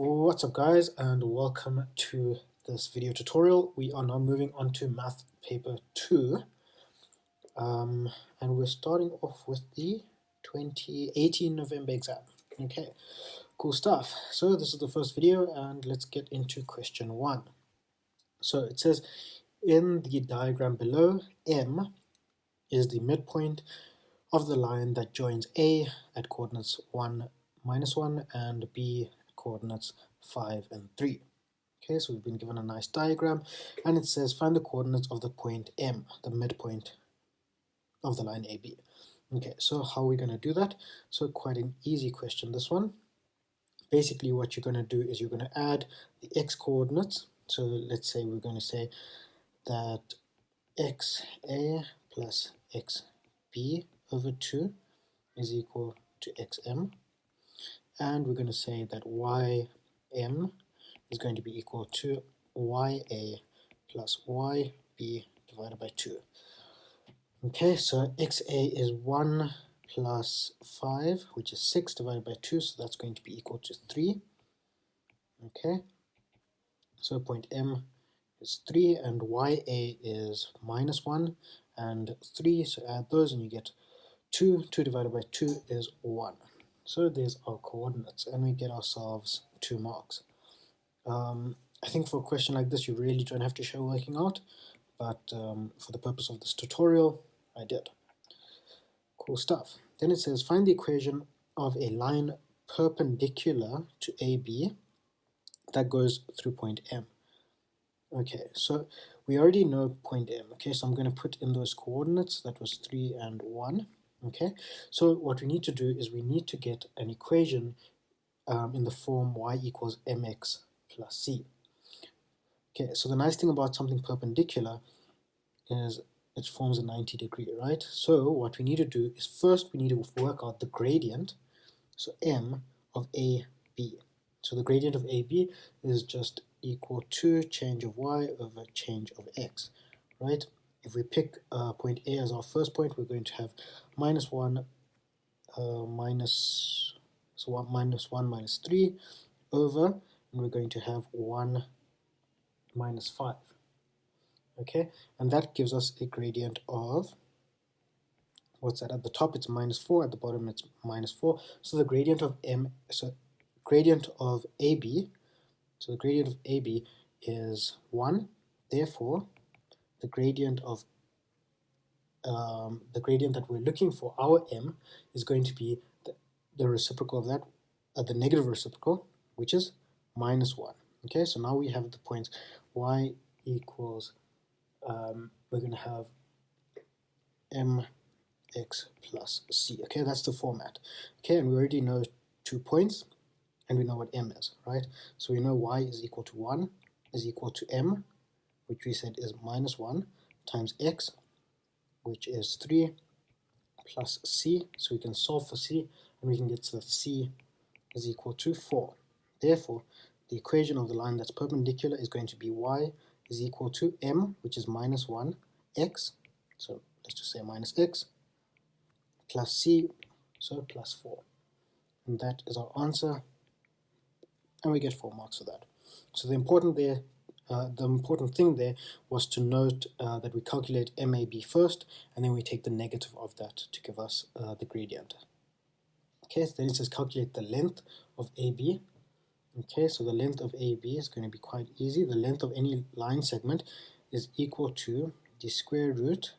What's up guys, and welcome to this video tutorial. We are now moving on to math paper 2 and we're starting off with the 2018 November exam. Okay, cool stuff. So this is the first video and let's get into question 1. So it says in the diagram below, M is the midpoint of the line that joins A at coordinates 1, -1 and B at coordinates 5 and 3. Okay, so we've been given a nice diagram and it says find the coordinates of the point M, the midpoint of the line AB. Okay, so how are we going to do that? So quite an easy question, this one. Basically what you're going to do is you're going to add the x coordinates. So let's say we're going to say that xa plus xb over 2 is equal to xm, and we're going to say that ym is going to be equal to ya plus yb divided by 2. Okay, so xa is 1 plus 5, which is 6 divided by 2, so that's going to be equal to 3. Okay, so point M is 3 and ya is -1 and 3, so add those and you get 2. 2 divided by 2 is 1. So there's our coordinates and we get ourselves 2 marks. I think for a question like this you really don't have to show working out, but for the purpose of this tutorial I did. Cool stuff. Then it says find the equation of a line perpendicular to AB that goes through point M. Okay, so we already know point M. Okay, so I'm going to put in those coordinates. That was 3 and 1. Okay, so what we need to do is we need to get an equation in the form y equals mx plus c. Okay, so the nice thing about something perpendicular is it forms a 90-degree, right? So what we need to do is first we need to work out the gradient, so m of AB. So the gradient of AB is just equal to change of y over change of x, right? If we pick point A as our first point, we're going to have -1 minus 3 over, and we're going to have 1 minus 5. Okay, and that gives us a gradient of, what's that? At the top it's -4, at the bottom it's -4. So the gradient of gradient of AB, so the gradient of AB is 1. Therefore, the gradient of the gradient that we're looking for, our m, is going to be the reciprocal of that, the negative reciprocal, which is -1. Okay, so now we have the points y equals, we're going to have mx plus c. Okay, that's the format. Okay, and we already know 2 points, and we know what m is, right? So we know y is equal to 1 is equal to m, which we said is -1, times x, which is 3, plus c. So we can solve for c, and we can get that c is equal to 4. Therefore, the equation of the line that's perpendicular is going to be y is equal to m, which is -1, x, so let's just say minus x, plus c, so plus 4. And that is our answer, and we get 4 marks for that. So the important thing there was to note that we calculate MAB first, and then we take the negative of that to give us the gradient. Okay, so then it says calculate the length of AB. Okay, so the length of AB is going to be quite easy. The length of any line segment is equal to the square root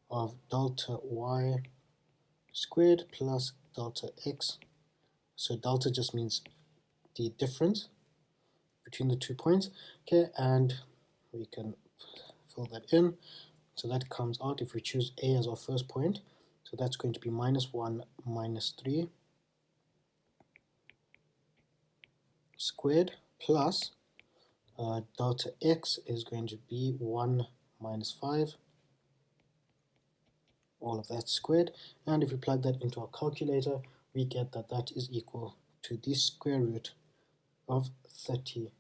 of delta y squared plus delta x. So delta just means the difference between the 2 points. Okay, and we can fill that in. So that comes out, if we choose A as our first point, so that's going to be -1 minus 3 squared plus delta x is going to be 1 minus 5, all of that squared, and if we plug that into our calculator, we get that that is equal to the square root of 32.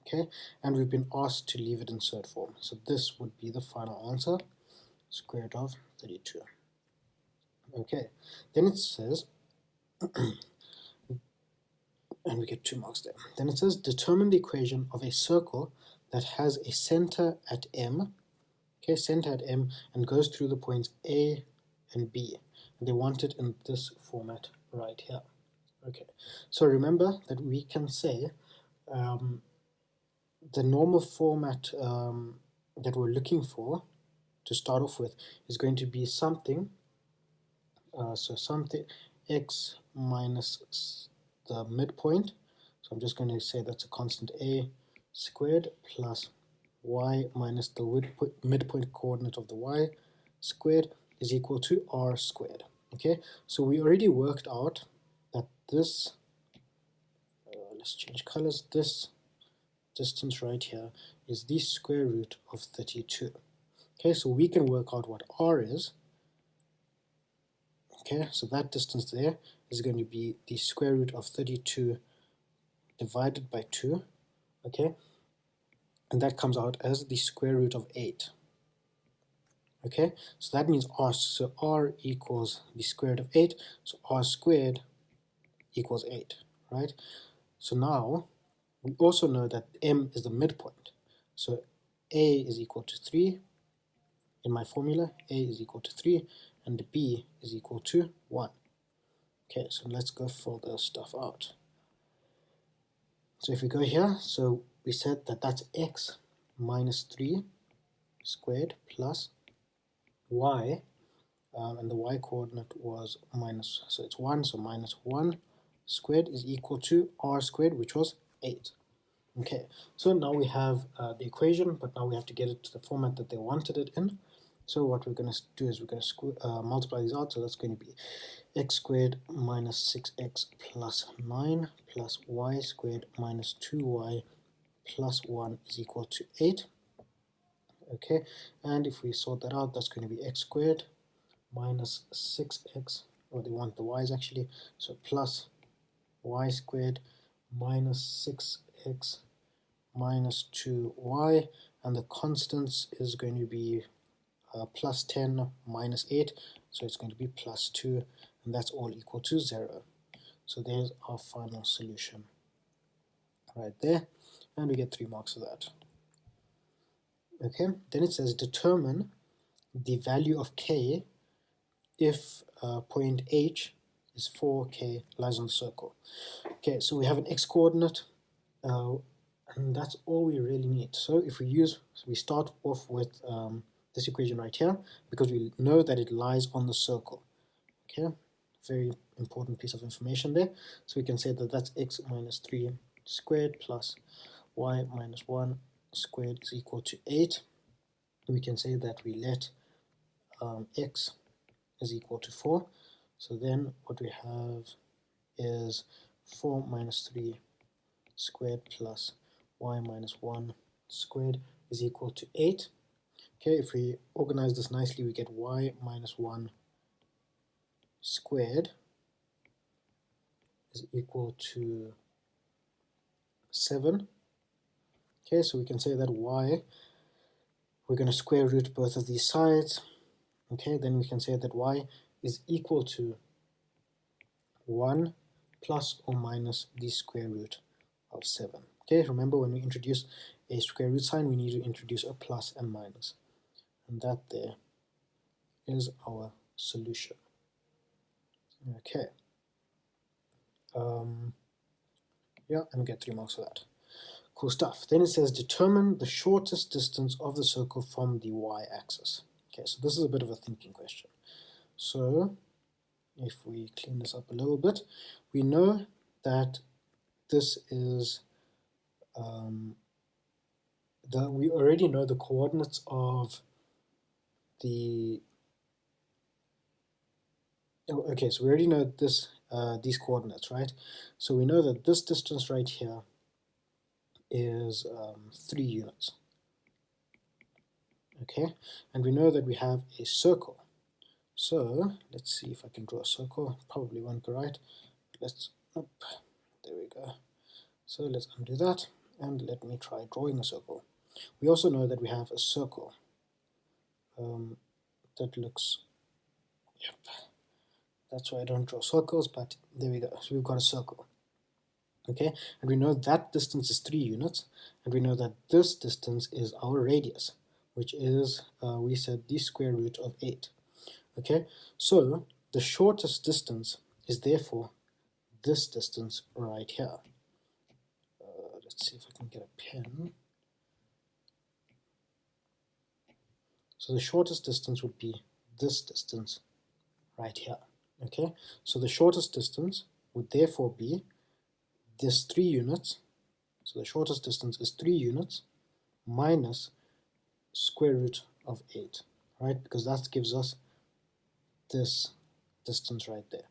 Okay, and we've been asked to leave it in surd form, so this would be the final answer, square root of 32. Okay, then it says and we get 2 marks there. Then it says determine the equation of a circle that has a center at M, okay, center at M, and goes through the points A and B. And they want it in this format right here. Okay, so remember that we can say the normal format that we're looking for to start off with is going to be something, so something x minus the midpoint, so I'm just going to say that's a constant a squared plus y minus the midpoint coordinate of the y squared is equal to r squared. Okay, so we already worked out that this, let's change colors, this distance right here is the square root of 32. Okay, so we can work out what r is. Okay, so that distance there is going to be the square root of 32 divided by 2. Okay, and that comes out as the square root of 8. Okay, so that means r equals the square root of 8, so r squared equals 8, right? So now we also know that m is the midpoint, so a is equal to 3 in my formula, a is equal to 3 and b is equal to 1. Okay, so let's go fill this stuff out. So if we go here, so we said that that's x minus 3 squared plus y, and the y coordinate was minus, so it's 1, so minus 1 squared is equal to r squared, which was 8. Okay, so now we have the equation, but now we have to get it to the format that they wanted it in. So what we're going to do is we're going to multiply these out, so that's going to be x squared minus 6x plus 9 plus y squared minus 2y plus 1 is equal to 8. Okay, and if we sort that out, that's going to be x squared minus 6x, or they want the y's actually, so plus y squared minus 6x minus 2y, and the constants is going to be plus 10 minus 8, so it's going to be plus 2, and that's all equal to 0. So there's our final solution right there, and we get 3 marks for that. Okay, then it says determine the value of k if point H is 4k lies on the circle. Okay, so we have an x coordinate, and that's all we really need. So if we start off with this equation right here, because we know that it lies on the circle. Okay, very important piece of information there. So we can say that that's x minus 3 squared plus y minus 1 squared is equal to 8. We can say that we let x is equal to 4. So then what we have is 4 minus 3 squared plus y minus 1 squared is equal to 8. Okay, if we organize this nicely, we get y minus 1 squared is equal to 7. Okay, so we can say that y, we're going to square root both of these sides. Okay, then we can say that y is equal to 1 plus or minus the square root of 7. Okay, remember when we introduce a square root sign, we need to introduce a plus and minus. And that there is our solution. Okay. Yeah, and we get 3 marks for that. Cool stuff. Then it says determine the shortest distance of the circle from the y-axis. Okay, so this is a bit of a thinking question. So if we clean this up a little bit, we know that this is we already know the coordinates of the okay, so we already know this these coordinates, right? So we know that this distance right here is 3 units. Okay, and we know that we have a circle. So let's see if I can draw a circle. Probably won't go right. Let's, there we go. So let's undo that and let me try drawing a circle. We also know that we have a circle that looks, yep, that's why I don't draw circles, but there we go. So we've got a circle. Okay, and we know that distance is 3 units, and we know that this distance is our radius, which is, we said, the square root of 8. Okay, so the shortest distance is therefore this distance right here. Let's see if I can get a pen. So the shortest distance would be this distance right here. Okay, so the shortest distance would therefore be this 3 units. So the shortest distance is 3 units minus square root of 8, right? Because that gives us this distance right there.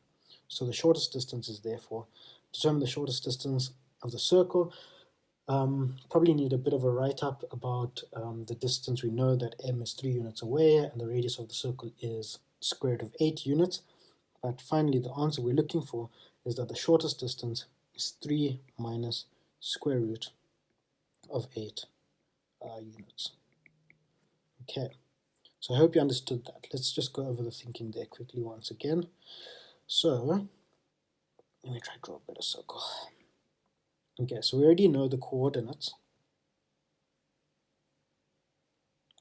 So the shortest distance is therefore, determine the shortest distance of the circle. Probably need a bit of a write-up about the distance. We know that m is 3 units away and the radius of the circle is square root of 8 units. But finally the answer we're looking for is that the shortest distance is 3 minus square root of 8 units. Okay, so I hope you understood that. Let's just go over the thinking there quickly once again. So let me try to draw a better circle. Okay, so we already know the coordinates.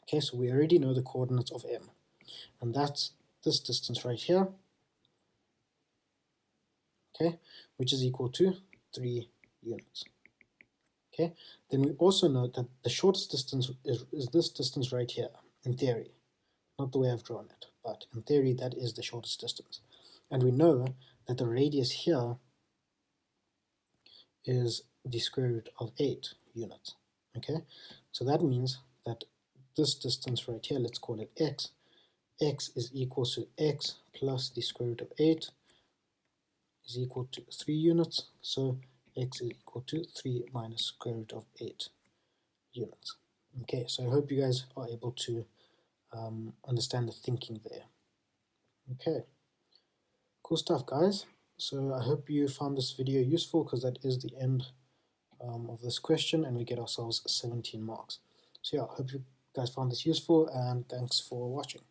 Okay, so we already know the coordinates of m, and that's this distance right here, okay, which is equal to 3 units. Okay, then we also know that the shortest distance is this distance right here, in theory. Not the way I've drawn it, but in theory that is the shortest distance. And we know that the radius here is the square root of 8 units. Okay, so that means that this distance right here, let's call it x. X is equal to x plus the square root of 8 is equal to 3 units. So x is equal to 3 minus square root of 8 units. Okay, so I hope you guys are able to understand the thinking there. Okay, cool stuff, guys. So I hope you found this video useful, because that is the end of this question, and we get ourselves 17 marks. So yeah, I hope you guys found this useful, and thanks for watching.